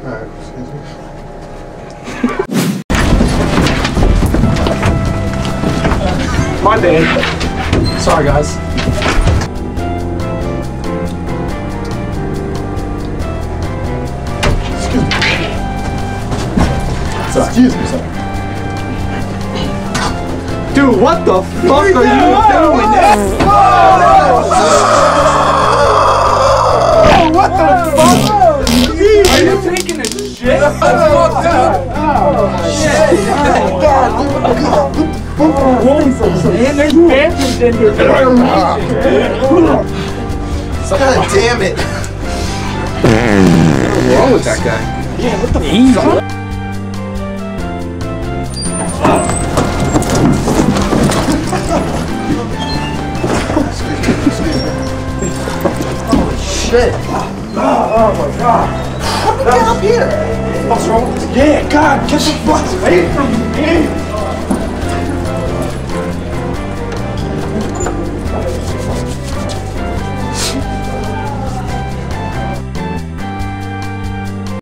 Alright, excuse me. My bad. Sorry, guys. Excuse me. Sorry. Excuse me, sir. Dude, what the fuck are you doing? What the fuck? Are you taking a shit? That's fucked up. Shit. And there's bathrooms in here. God damn it. What's wrong with that guy? Yeah, what the fuck? Shit. Oh my god. How did we get up here? What's wrong with this? Yeah, God, get the fuck away from me.